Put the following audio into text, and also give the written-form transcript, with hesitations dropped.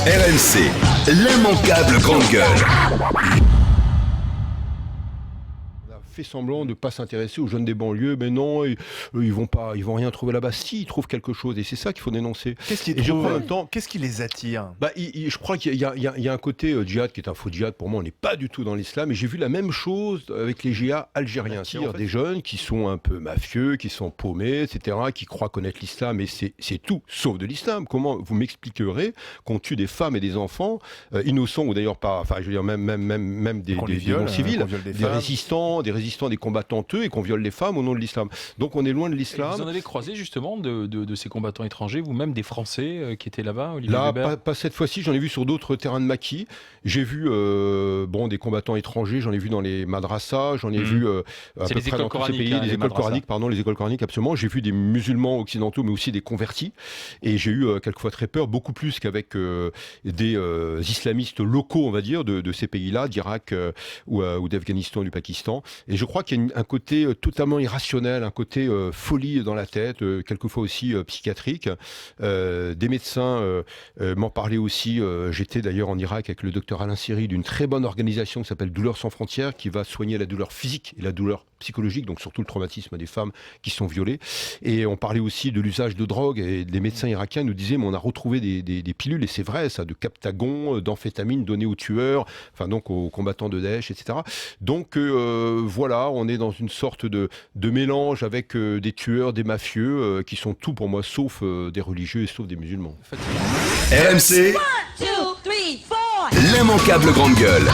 RMC, l'immanquable grande gueule. Fait semblant de ne pas s'intéresser aux jeunes des banlieues, mais non, ils vont rien trouver là-bas. Si, ils trouvent quelque chose, et c'est ça qu'il faut dénoncer. Qu'est-ce qu'ils Et je trouvent crois en même temps, Qu'est-ce qui les attire? je crois qu'il y a un côté djihad qui est un faux djihad. Pour moi, on n'est pas du tout dans l'islam. Et j'ai vu la même chose avec les djihad algériens, c'est-à-dire des jeunes qui sont un peu mafieux, qui sont paumés, etc., qui croient connaître l'islam, et c'est tout sauf de l'islam. Comment vous m'expliquerez qu'on tue des femmes et des enfants innocents, ou d'ailleurs pas, enfin, je veux dire même des non-civils, des résistants, des combattants et qu'on viole les femmes au nom de l'islam. Donc on est loin de l'islam. Et vous en avez croisé justement de ces combattants étrangers, vous-même des Français qui étaient là-bas, Olivier Là, Weber? pas cette fois-ci, j'en ai vu sur d'autres terrains de maquis. J'ai vu des combattants étrangers, j'en ai vu dans les madrassas, j'en ai vu à peu près dans tous ces pays, les écoles coraniques, absolument. J'ai vu des musulmans occidentaux, mais aussi des convertis. Et j'ai eu quelquefois très peur, beaucoup plus qu'avec des islamistes locaux, on va dire, de ces pays-là, d'Irak ou d'Afghanistan, du Pakistan. Et je crois qu'il y a un côté totalement irrationnel, un côté folie dans la tête, quelquefois aussi psychiatrique. Des médecins m'en parlaient aussi. J'étais d'ailleurs en Irak avec le docteur Alain Siri d'une très bonne organisation qui s'appelle Douleurs sans frontières, qui va soigner la douleur physique et la douleur psychologique, donc surtout le traumatisme des femmes qui sont violées. Et on parlait aussi de l'usage de drogue, et les médecins irakiens nous disaient, mais on a retrouvé des pilules, et c'est vrai ça, de captagon, d'amphétamine données aux tueurs, enfin donc aux combattants de Daesh, etc. Donc voilà, on est dans une sorte de mélange avec des tueurs, des mafieux, qui sont tout pour moi, sauf des religieux et sauf des musulmans. RMC, l'immanquable grande gueule.